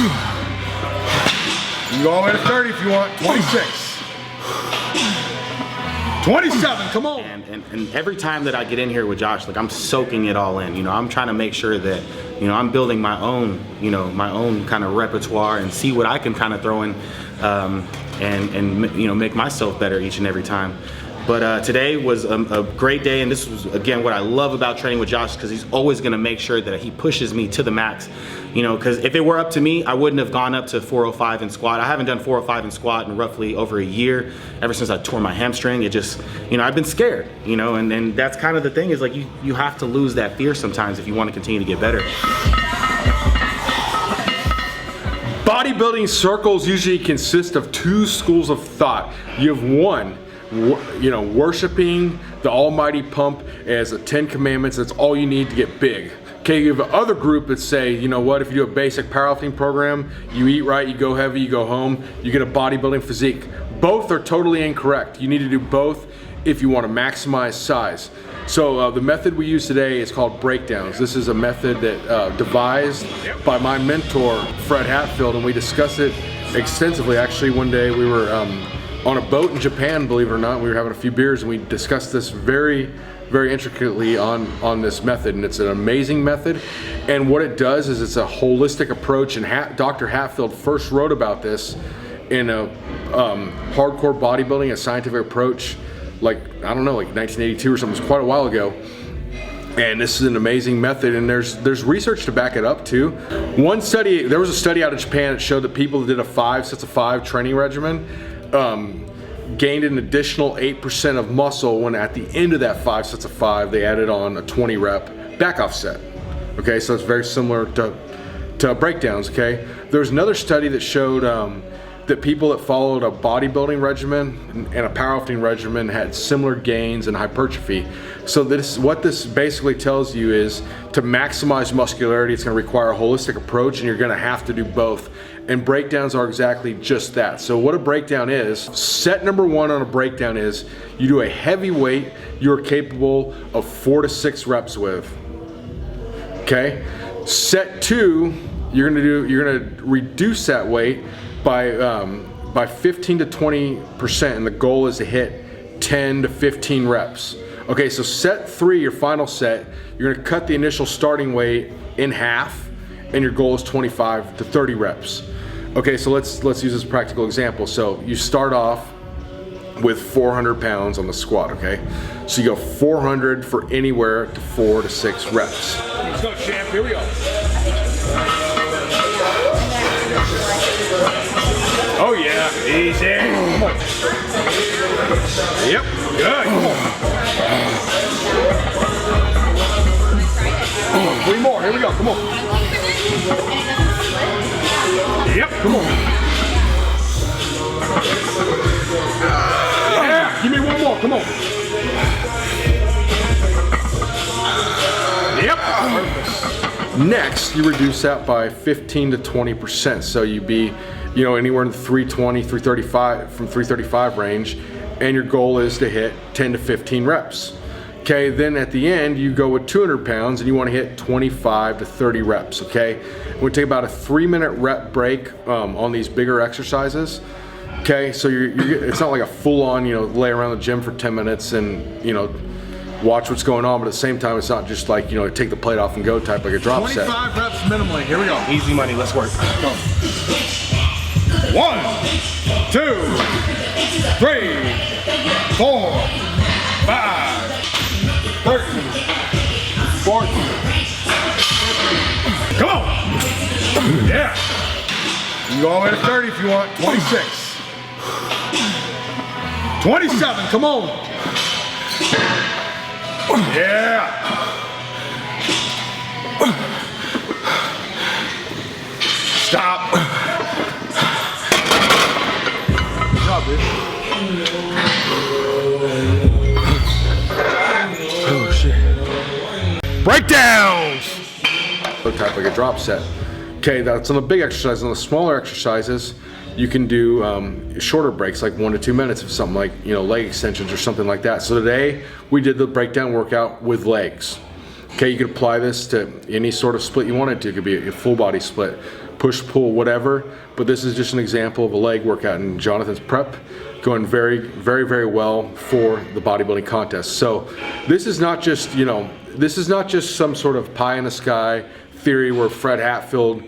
You can go all the way to 30 if you want. 26. 27, come on. And every time that I get in here with Josh, like, I'm soaking it all in. You know, I'm trying to make sure that, you know, I'm building my own, you know, my own kind of repertoire and see what I can kind of throw in and you know, make myself better each and every time. But today was a great day, and this was, again, what I love about training with Josh, because he's always going to make sure that he pushes me to the max. You know, because if it were up to me, I wouldn't have gone up to 405 in squat. I haven't done 405 in squat in roughly over a year, ever since I tore my hamstring. It just, you know, I've been scared, you know, and that's kind of the thing, is like you have to lose that fear sometimes if you want to continue to get better. Bodybuilding circles usually consist of two schools of thought. You have one, you know, worshiping the almighty pump as the 10 commandments. That's all you need to get big. Okay, you have another group that say, you know what, if you do a basic powerlifting program, you eat right, you go heavy, you go home, you get a bodybuilding physique. Both are totally incorrect. You need to do both if you want to maximize size. So the method we use today is called breakdowns. This is a method that devised by my mentor, Fred Hatfield, and we discussed it extensively. Actually, one day we were on a boat in Japan, believe it or not. We were having a few beers and we discussed this very intricately on this method, and it's an amazing method. And what it does is it's a holistic approach, and Dr. Hatfield first wrote about this in a hardcore bodybuilding, a scientific approach, like, I don't know, like 1982 or something. It's quite a while ago. And this is an amazing method, and there's research to back it up too. There was a study out of Japan that showed that people that did a 5 sets of 5 training regimen gained an additional 8% of muscle when at the end of that 5 sets of 5 they added on a 20 rep back off set. Okay, so it's very similar to breakdowns. Okay, there's another study that showed that people that followed a bodybuilding regimen and a powerlifting regimen had similar gains in hypertrophy. So what this basically tells you is, to maximize muscularity, it's going to require a holistic approach, and you're going to have to do both. And breakdowns are exactly just that. So what a breakdown is, set number 1 on a breakdown is, you do a heavy weight you're capable of 4 to 6 reps with. Okay? Set 2, you're gonna reduce that weight by 15 to 20%, and the goal is to hit 10 to 15 reps. Okay, so set 3, your final set, you're gonna cut the initial starting weight in half, and your goal is 25 to 30 reps. Okay, so let's use this practical example. So you start off with 400 pounds on the squat, okay? So you go 400 for anywhere to 4 to 6 reps. Let's go, champ, here we go. Oh yeah, easy. Come on. Yep, good, come on. 3 more, here we go, come on. Yep, come on. Yeah, give me 1 more, come on. Yep. Next, you reduce that by 15 to 20%. So you'd be, you know, anywhere in the 320, 335, from 335 range, and your goal is to hit 10 to 15 reps. Okay, then at the end, you go with 200 pounds and you want to hit 25 to 30 reps, okay? We'll take about a 3-minute rep break on these bigger exercises. Okay, so it's not like a full-on, you know, lay around the gym for 10 minutes and, you know, watch what's going on, but at the same time, it's not just like, you know, take the plate off and go type, like a drop 25 set. 25 reps minimally, here we go. Easy money, let's work. Go. 1, 2, 3, 4, 5, 13, 14. Come on. Yeah. You can go all the way to 30 if you want. 26. 27, come on. Yeah. Stop. Good job, dude. Oh shit. Breakdowns. Type like a drop set. Okay, that's on the big exercise. On the smaller exercises, you can do shorter breaks, like 1 to 2 minutes of something like, you know, leg extensions or something like that. So today we did the breakdown workout with legs. Okay, you could apply this to any sort of split you wanted to. It could be a full body split. push, pull, whatever. But this is just an example of a leg workout, and Jonathan's prep going very, very, very well for the bodybuilding contest. So this is not just, you know, this is not just some sort of pie in the sky theory where Fred Hatfield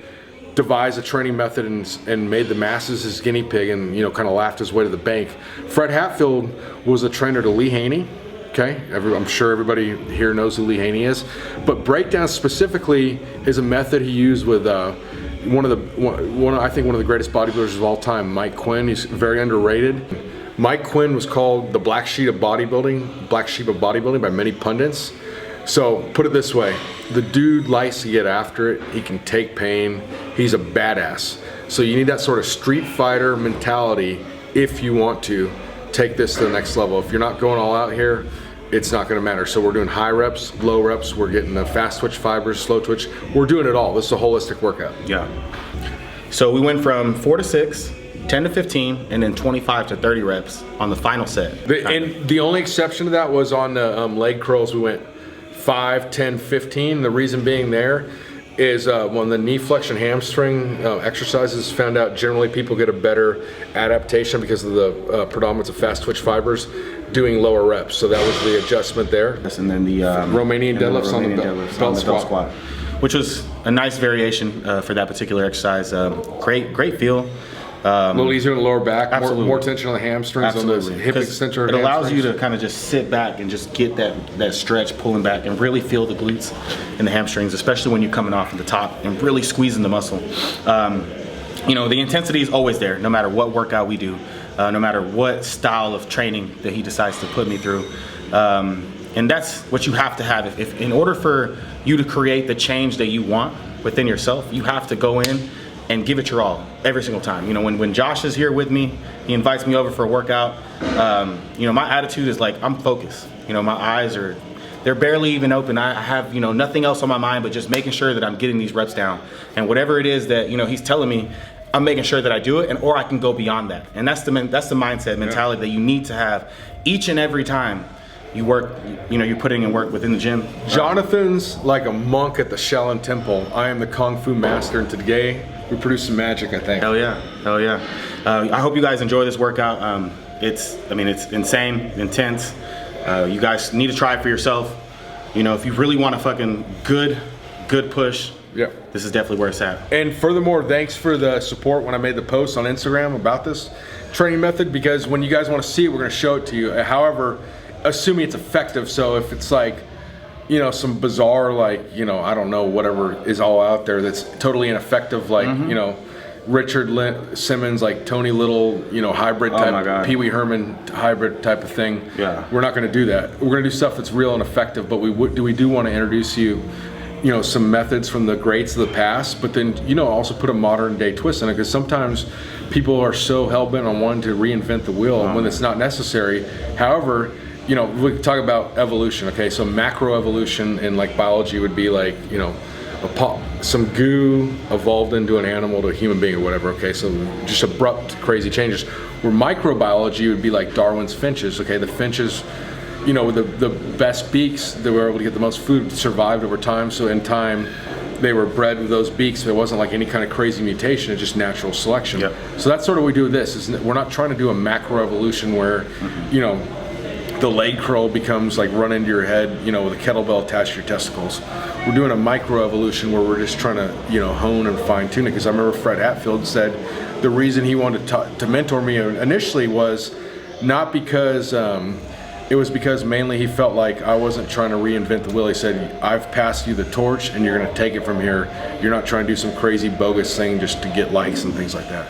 devised a training method and made the masses his guinea pig and, you know, kind of laughed his way to the bank. Fred Hatfield was a trainer to Lee Haney. Okay, I'm sure everybody here knows who Lee Haney is, but breakdown specifically is a method he used with I think one of the greatest bodybuilders of all time, Mike Quinn. He's very underrated. Mike Quinn was called the black sheep of bodybuilding by many pundits. So put it this way, the dude likes to get after it. He can take pain. He's a badass. So you need that sort of street fighter mentality if you want to take this to the next level. If you're not going all out here, it's not going to matter. So we're doing high reps, low reps. We're getting the fast twitch fibers, slow twitch. We're doing it all. This is a holistic workout. Yeah. So we went from 4 to 6, 10 to 15, and then 25 to 30 reps on the final set. And the only exception to that was on the leg curls. We went 5, 10, 15. The reason being there is when the knee flexion hamstring exercises, found out generally people get a better adaptation because of the predominance of fast twitch fibers doing lower reps. So that was the adjustment there. And then the Romanian deadlifts on the belt squat, which was a nice variation for that particular exercise. Great feel. A little easier on the lower back, absolutely. more tension on the hamstrings, absolutely. on the hip extensor. It allows you to kind of just sit back and just get that stretch pulling back and really feel the glutes and the hamstrings, especially when you're coming off at the top and really squeezing the muscle. You know, the intensity is always there, no matter what workout we do, no matter what style of training that he decides to put me through. And that's what you have to have. If in order for you to create the change that you want within yourself, you have to go in and give it your all every single time. You know, when Josh is here with me, he invites me over for a workout. You know, my attitude is like, I'm focused. You know, my eyes they're barely even open. I have, you know, nothing else on my mind but just making sure that I'm getting these reps down. And whatever it is that, you know, he's telling me, I'm making sure that I do it, or I can go beyond that. And that's the mindset, mentality that you need to have each and every time you work, you know, you're putting in work within the gym. Jonathan's like a monk at the Shaolin Temple. I am the Kung Fu master, and today we produce some magic, I think. Hell yeah, hell yeah. I hope you guys enjoy this workout. It's insane, intense. You guys need to try it for yourself. You know, if you really want a fucking good push, yeah, this is definitely where it's at. And furthermore, thanks for the support when I made the post on Instagram about this training method, because when you guys want to see it, we're going to show it to you. However, assuming it's effective. So if it's like, you know, some bizarre, like, you know, I don't know, whatever is all out there that's totally ineffective, like, you know, Richard Simmons, like Tony Little, you know, hybrid type, Pee Wee Herman hybrid type of thing. Yeah. We're not going to do that. We're going to do stuff that's real and effective, but we do want to introduce you, you know, some methods from the greats of the past, but then, you know, also put a modern day twist in it, because sometimes people are so hell-bent on wanting to reinvent the wheel when it's not necessary. However, you know, we talk about evolution, okay? So macro evolution in like biology would be like, you know, some goo evolved into an animal to a human being or whatever, okay? So just abrupt, crazy changes. Where microbiology would be like Darwin's finches, okay? The finches, you know, with the best beaks that were able to get the most food survived over time. So in time, they were bred with those beaks. There wasn't like any kind of crazy mutation, it's just natural selection. Yep. So that's sort of what we do with this. Is we're not trying to do a macro evolution where, you know, the leg curl becomes like run into your head, you know, with a kettlebell attached to your testicles. We're doing a micro evolution where we're just trying to, you know, hone and fine tune it. Because I remember Fred Hatfield said the reason he wanted to mentor me initially was not because it was because mainly he felt like I wasn't trying to reinvent the wheel. He said, I've passed you the torch and you're going to take it from here. You're not trying to do some crazy bogus thing just to get likes and things like that.